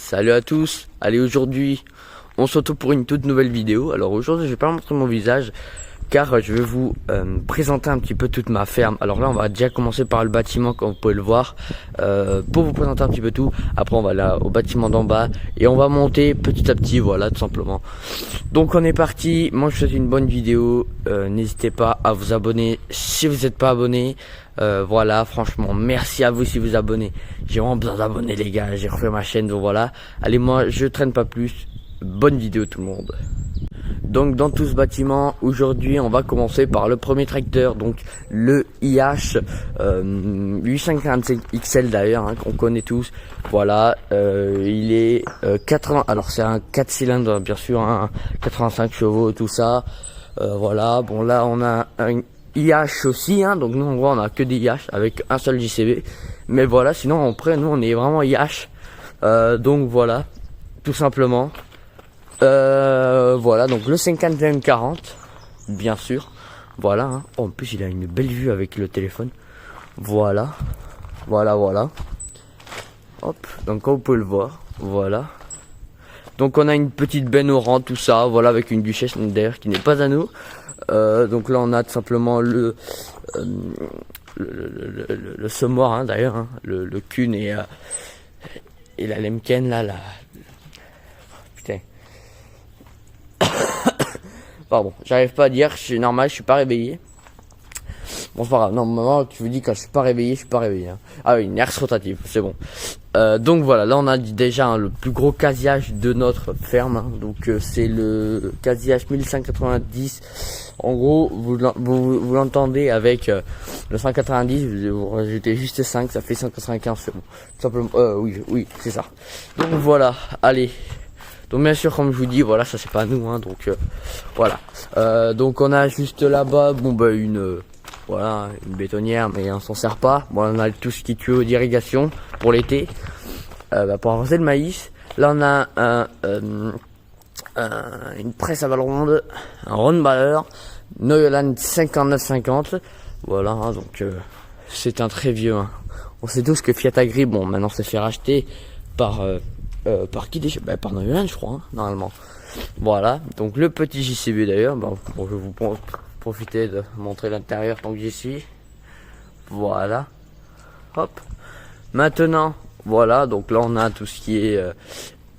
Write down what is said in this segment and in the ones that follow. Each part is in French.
Salut à tous. Allez, aujourd'hui on se retrouve pour une toute nouvelle vidéo. Alors aujourd'hui je vais pas montrer mon visage car je vais vous présenter un petit peu toute ma ferme. Alors là on va déjà commencer par le bâtiment comme vous pouvez le voir, pour vous présenter un petit peu tout. Après on va là au bâtiment d'en bas et on va monter petit à petit, voilà, tout simplement. Donc on est parti. Moi je vous souhaite une bonne vidéo. N'hésitez pas à vous abonner si vous n'êtes pas abonné. Voilà, franchement merci à vous si vous abonnez. J'ai vraiment besoin d'abonnés les gars, j'ai refait ma chaîne, donc voilà. Allez, moi je traîne pas plus. Bonne vidéo tout le monde. Donc dans tout ce bâtiment, aujourd'hui on va commencer par le premier tracteur, donc le IH 845 XL d'ailleurs, hein, qu'on connaît tous. Voilà, il est 80, alors c'est un 4 cylindres bien sûr, hein, 85 chevaux tout ça. Voilà, bon là on a un IH aussi, hein, donc nous en gros on a que des IH avec un seul JCB. Mais voilà, sinon après nous on est vraiment IH. Donc voilà, tout simplement. Voilà, donc le 5140 bien sûr, voilà, hein. Oh, en plus il a une belle vue avec le téléphone. Voilà, voilà, hop, donc comme vous pouvez le voir, voilà. Donc on a une petite benne au rang, tout ça, voilà, avec une duchesse d'ailleurs qui n'est pas à nous. Donc là on a tout simplement le semoir, hein, d'ailleurs, hein, le Kuhn et la Lemken là, putain. Pardon, j'arrive pas à dire, c'est normal, je suis pas réveillé. Bon, c'est pas grave, non, maman, tu vous dis quand je suis pas réveillé, je suis pas réveillé. Hein. Ah oui, une herse rotative, c'est bon. Donc voilà, là on a déjà, hein, le plus gros casillage de notre ferme. Hein. Donc c'est le casillage 1190. En gros, vous l'entendez avec le 190, vous rajoutez juste 5, ça fait 195, c'est bon. Tout simplement, oui, c'est ça. Donc voilà, allez. Donc bien sûr, comme je vous dis, voilà, ça c'est pas nous, hein, donc voilà. Donc on a juste là-bas, bon bah voilà, une bétonnière, mais on s'en sert pas. Bon, on a tout ce qui est tuyau d'irrigation pour l'été, pour arroser le maïs. Là on a une presse à balles rondes, un roundballer, Neuland 5950. Voilà, hein, donc c'est un très vieux. Hein. On sait tous que Fiat Agri, bon, maintenant c'est fait racheter par qui déjà, par Neuland, je crois, hein, normalement. Voilà, donc le petit JCB d'ailleurs. Bon, je vais vous profiter de montrer l'intérieur tant que j'y suis. Voilà, hop. Maintenant, voilà, donc là on a tout ce qui est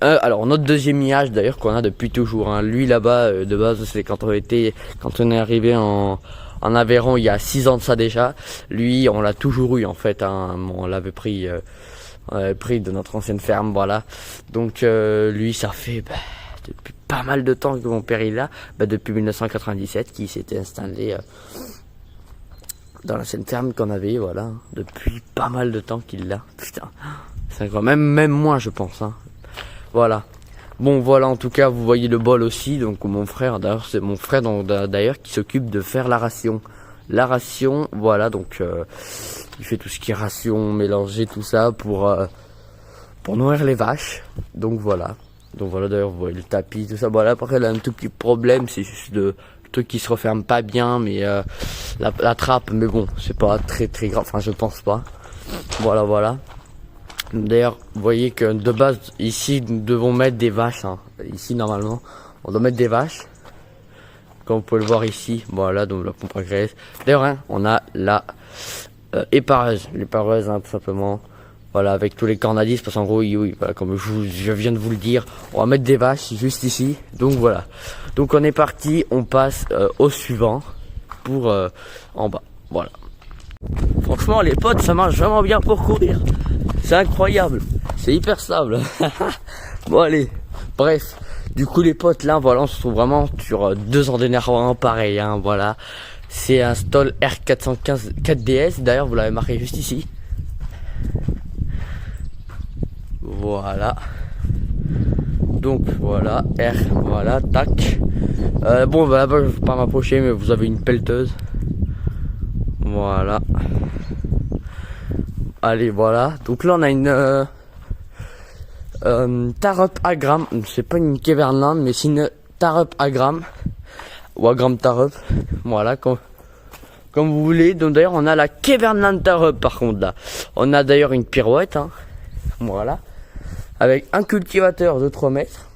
alors notre deuxième IH d'ailleurs qu'on a depuis toujours, hein. Lui là-bas, de base c'est quand on est arrivé en Aveyron il y a 6 ans de ça déjà. Lui on l'a toujours eu en fait, hein. On l'avait pris de notre ancienne ferme, voilà. Donc lui ça fait depuis pas mal de temps que mon père est là, depuis 1997 qui s'était installé dans l'ancienne ferme qu'on avait, voilà. Depuis pas mal de temps qu'il l'a, putain, c'est quand même moins je pense, hein. Voilà. Bon voilà, en tout cas vous voyez le bol aussi, donc mon frère, d'ailleurs c'est mon frère d'ailleurs qui s'occupe de faire la ration. La ration, voilà, donc il fait tout ce qui est ration, mélanger tout ça pour nourrir les vaches. Donc voilà d'ailleurs vous voyez le tapis, tout ça. Voilà, après là un tout petit problème, c'est juste le truc qui se referme pas bien, mais la trappe, mais bon c'est pas très grave, enfin je pense pas. Voilà. D'ailleurs, vous voyez que de base, ici, nous devons mettre des vaches. Hein. Ici, normalement, on doit mettre des vaches. Comme vous pouvez le voir ici. Voilà, donc la pompe à graisse. D'ailleurs, hein, on a la épareuse. L'épareuse, hein, tout simplement. Voilà, avec tous les cornadis. Parce qu'en gros, oui, voilà, comme je viens de vous le dire, on va mettre des vaches juste ici. Donc voilà. Donc on est parti. On passe au suivant. Pour en bas. Voilà. Franchement, les potes, ça marche vraiment bien pour courir. C'est incroyable, c'est hyper stable. Bon allez, bref, du coup les potes, là voilà, on se trouve vraiment sur 2 ans d'énervement pareil, hein, voilà. C'est un Stoll R415 4DS, d'ailleurs vous l'avez marqué juste ici. Voilà. Donc voilà, voilà, tac. Bon bah là-bas je ne vais pas m'approcher, mais vous avez une pelleteuse. Voilà. Allez, voilà. Donc là, on a une Tarup Agram. C'est pas une Keverland, mais c'est une Tarup Agram. Ou Agram Tarup. Voilà, comme vous voulez. Donc d'ailleurs, on a la Keverland Tarup par contre là. On a d'ailleurs une pirouette. Hein. Voilà. avec un cultivateur de 3 mètres.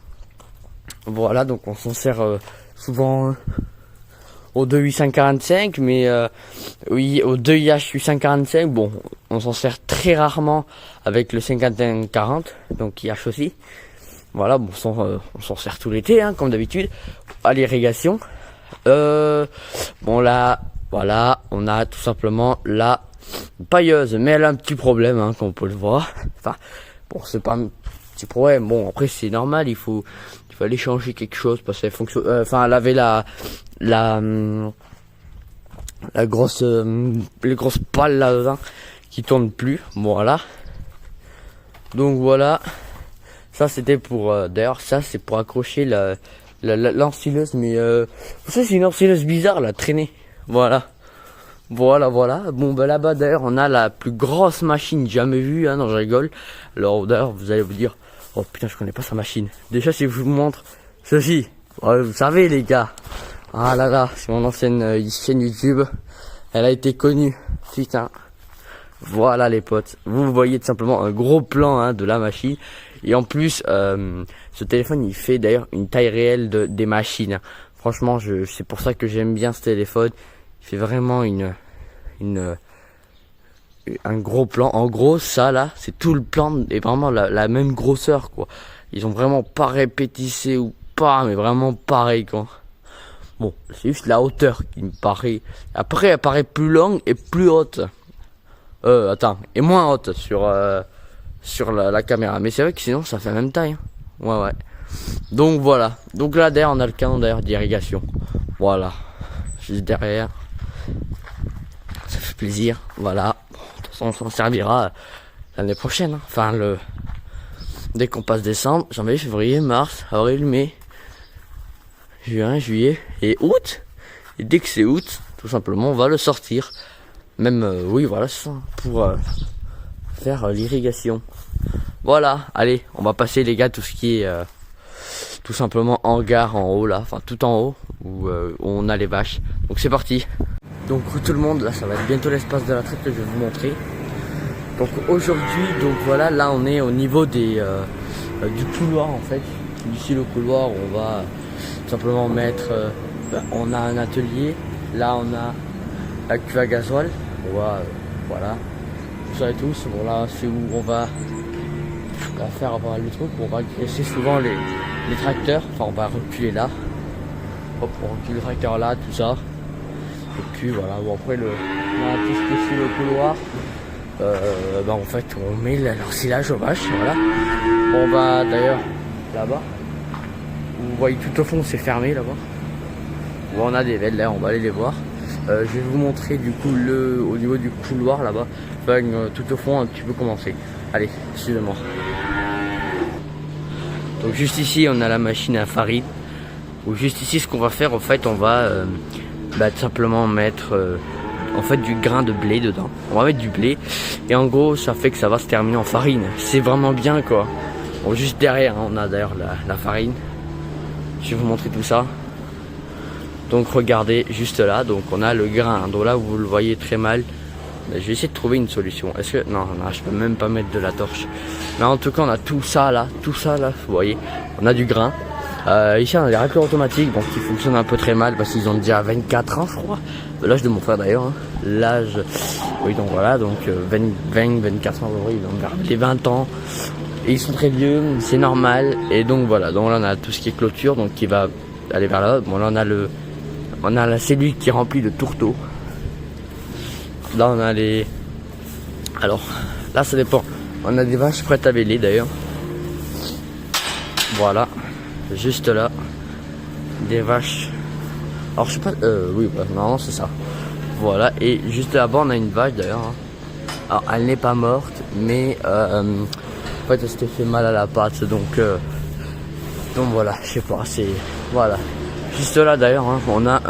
Voilà, donc on s'en sert souvent au 28545, mais oui, au 2IH 845, bon, on s'en sert très rarement avec le 5140, donc IH aussi. Voilà, bon, on s'en sert tout l'été, hein, comme d'habitude, à l'irrigation. Bon là, voilà, on a tout simplement la pailleuse, mais elle a un petit problème, hein, comme on peut le voir. Enfin, bon, c'est pas un petit problème. Bon, après c'est normal, il faut aller changer quelque chose parce qu'elle fonctionne. Enfin, elle avait la grosse, les grosses pales là-dedans qui tournent plus. Voilà. Donc voilà. Ça c'était pour, d'ailleurs ça c'est pour accrocher l'ensileuse, mais ça c'est une ensileuse bizarre là, traînée. Voilà. Voilà. Bon, bah là-bas d'ailleurs on a la plus grosse machine jamais vue, hein, non je rigole. Alors d'ailleurs vous allez vous dire, oh putain je connais pas sa machine. Déjà si je vous montre ceci, vous savez les gars. Ah là là, c'est mon ancienne chaîne YouTube. Elle a été connue. Putain. Voilà les potes. Vous voyez tout simplement un gros plan, hein, de la machine. Et en plus, ce téléphone il fait d'ailleurs une taille réelle des machines. Franchement, c'est pour ça que j'aime bien ce téléphone. Il fait vraiment un gros plan. En gros, ça là, c'est tout le plan et vraiment la même grosseur quoi. Ils ont vraiment pas répétissé ou pas, mais vraiment pareil quoi. Bon, c'est juste la hauteur qui me paraît. Après, elle paraît plus longue et plus haute. Et moins haute sur la caméra. Mais c'est vrai que sinon, ça fait la même taille. Ouais. Donc voilà. Donc là, derrière, on a le canon d'ailleurs d'irrigation. Voilà. Juste derrière. Ça fait plaisir. Voilà. Bon, de toute façon, on s'en servira l'année prochaine. Hein. Enfin, dès qu'on passe décembre, janvier, février, mars, avril, mai, juin, juillet et août. Et dès que c'est août, tout simplement, on va le sortir. Même, oui, voilà, ça, pour faire l'irrigation. Voilà, allez, on va passer les gars tout ce qui est tout simplement hangar en haut là, enfin tout en haut où on a les vaches. Donc c'est parti. Donc tout le monde, là ça va être bientôt l'espace de la traite que je vais vous montrer. Donc aujourd'hui, donc voilà, là on est au niveau du couloir en fait. D'ici le couloir, on va tout simplement mettre, on a un atelier, là on a la cuve à gasoil, on va, voilà, tout ça et tout. Bon là c'est où on va faire le truc, on va graisser souvent les tracteurs, enfin on va reculer là, hop on recule le tracteur là, tout ça, et puis voilà. Bon après on a tout ce qui est sur le couloir, en fait on met l'ensilage aux vaches, voilà. Bon, on va d'ailleurs là-bas, vous voyez tout au fond c'est fermé là-bas, bon, on a des belles là, on va aller les voir. Je vais vous montrer du coup au niveau du couloir là-bas, tout au fond un petit peu commencer. Allez, suivez-moi. Donc juste ici on a la machine à farine. Ou juste ici ce qu'on va faire en fait, on va tout simplement mettre en fait du grain de blé dedans. On va mettre du blé et en gros ça fait que ça va se terminer en farine. C'est vraiment bien quoi. Bon, juste derrière on a d'ailleurs la farine. Je vais vous montrer tout ça. Donc regardez juste là, donc on a le grain. Donc là vous le voyez très mal. Je vais essayer de trouver une solution. Est-ce que non, je peux même pas mettre de la torche. Mais en tout cas on a tout ça là, vous voyez. On a du grain. Ici on a des racleurs automatiques, bon, qui fonctionnent un peu très mal parce qu'ils ont déjà 24 ans je crois. L'âge de mon frère d'ailleurs, hein. L'âge, oui donc voilà, donc 24 ans, ils ont vers les 20 ans. Et ils sont très vieux, c'est normal. Et donc voilà, donc là on a tout ce qui est clôture, donc qui va aller vers là. Bon là on a la cellule qui est remplie de tourteaux. Là on a alors là ça dépend. On a des vaches prêtes à véler d'ailleurs. Voilà. Juste là. Des vaches. Alors je sais pas. Oui, bah, non, c'est ça. Voilà. Et juste là-bas on a une vache d'ailleurs. Hein. Alors elle n'est pas morte. Mais en fait elle s'était fait mal à la patte. Donc voilà. Je sais pas. C'est. Voilà. Juste là d'ailleurs, hein, on a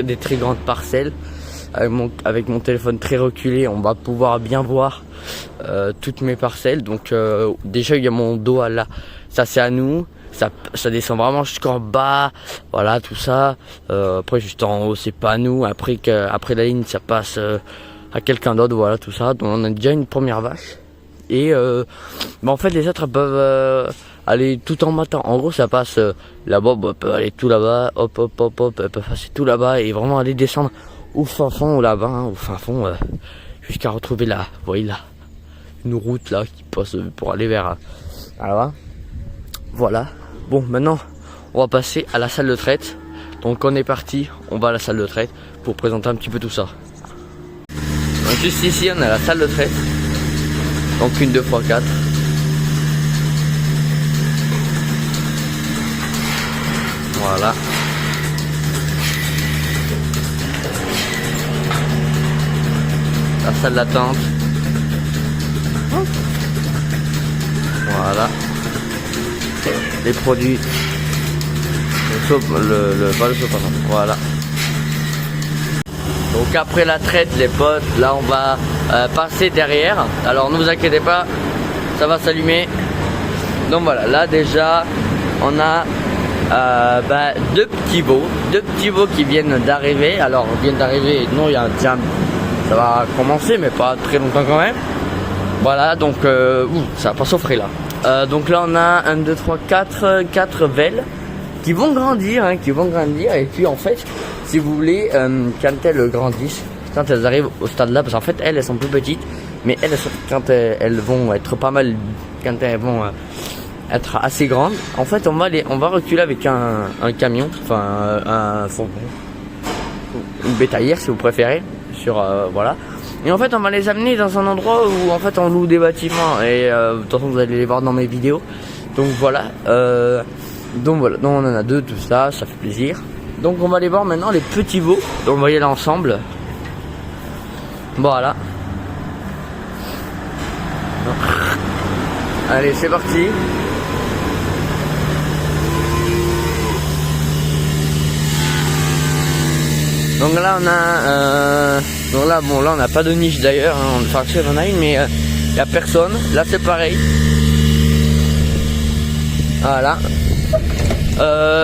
des très grandes parcelles. Avec mon téléphone très reculé, on va pouvoir bien voir toutes mes parcelles. Donc déjà il y a mon dos là, ça c'est à nous, ça descend vraiment jusqu'en bas, voilà tout ça. Après juste en haut c'est pas à nous, après la ligne ça passe à quelqu'un d'autre, voilà tout ça. Donc on a déjà une première vache et en fait les autres peuvent aller tout en matin. En gros ça passe là-bas, elle peut aller tout là-bas, hop, elle peut passer tout là-bas et vraiment aller descendre au fin fond ou là-bas, hein, au fin fond, jusqu'à retrouver là, vous voyez là, une route là qui passe pour aller vers là-bas. Voilà. Bon, maintenant on va passer à la salle de traite. Donc on est parti, on va à la salle de traite pour présenter un petit peu tout ça. Donc, juste ici on a la salle de traite. Donc une 2x4. Voilà. La salle d'attente. Voilà. Les produits. Pas le soap, pardon. Voilà. Donc après la traite les potes, là on va passer derrière. Alors ne vous inquiétez pas, ça va s'allumer. Donc voilà, là déjà on a deux petits veaux qui viennent d'arriver. Alors viennent d'arriver, non il y a un tiens, ça va commencer mais pas très longtemps quand même. Voilà donc ça va pas s'offrir là. Donc là on a 1, 2, 3, 4 velles qui vont grandir, et puis en fait si vous voulez quand elles grandissent, quand elles arrivent au stade là, parce qu'en fait elles sont plus petites, mais quand elles vont être pas mal, quand elles vont être assez grandes, en fait on va reculer avec un camion, enfin un fourgon, une bétaillère si vous préférez, sur voilà, et en fait on va les amener dans un endroit où en fait on loue des bâtiments, et de toute façon vous allez les voir dans mes vidéos. Donc voilà, donc on en a deux, tout ça, ça fait plaisir. Donc on va aller voir maintenant les petits veaux. Donc on va y aller ensemble. Voilà. Allez, c'est parti. Donc là on a là on n'a pas de niche d'ailleurs, hein. Enfin si on en a une mais il n'y a personne. Là c'est pareil. Voilà.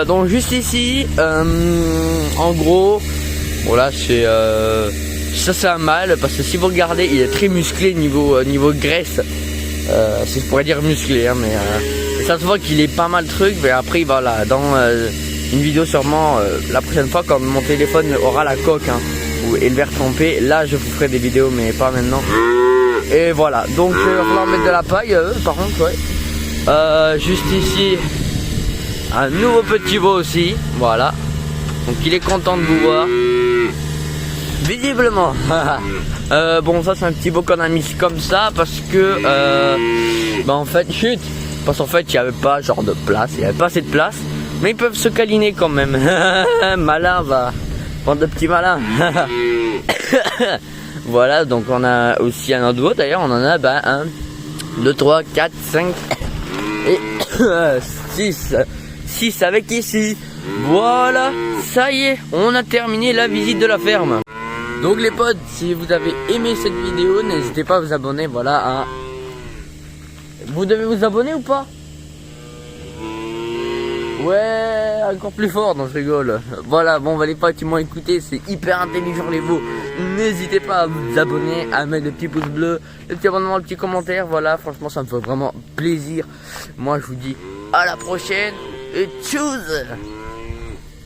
Donc juste ici, en gros, voilà, c'est un mâle, parce que si vous regardez, il est très musclé niveau graisse. Si je pourrais dire musclé, hein, mais ça se voit qu'il est pas mal truc. Mais après, voilà, dans une vidéo sûrement la prochaine fois quand mon téléphone aura la coque, hein, et le verre trempé, là je vous ferai des vidéos, mais pas maintenant. Et voilà, donc il va falloir mettre de la paille, par contre, ouais. Juste ici. Un nouveau petit veau aussi, voilà. Donc il est content de vous voir. Visiblement. Bon ça c'est un petit veau qu'on a mis comme ça parce que en fait chut. Parce qu'en fait il n'y avait pas genre de place, il n'y avait pas assez de place. Mais ils peuvent se câliner quand même. Malin va. Bande de petits malins. Voilà, donc on a aussi un autre veau. D'ailleurs on en a 1, 2, 3, 4, 5 et 6 avec ici. Voilà, ça y est, on a terminé la visite de la ferme. Donc les potes, si vous avez aimé cette vidéo, n'hésitez pas à vous abonner. Voilà, vous devez vous abonner ou pas? Ouais, encore plus fort, non je rigole. Voilà, bon les potes qui m'ont écouté, c'est hyper intelligent les veaux. N'hésitez pas à vous abonner, à mettre le petit pouce bleu, le petit abonnement, le petit commentaire. Voilà, franchement ça me fait vraiment plaisir. Moi je vous dis à la prochaine. Et tchuss.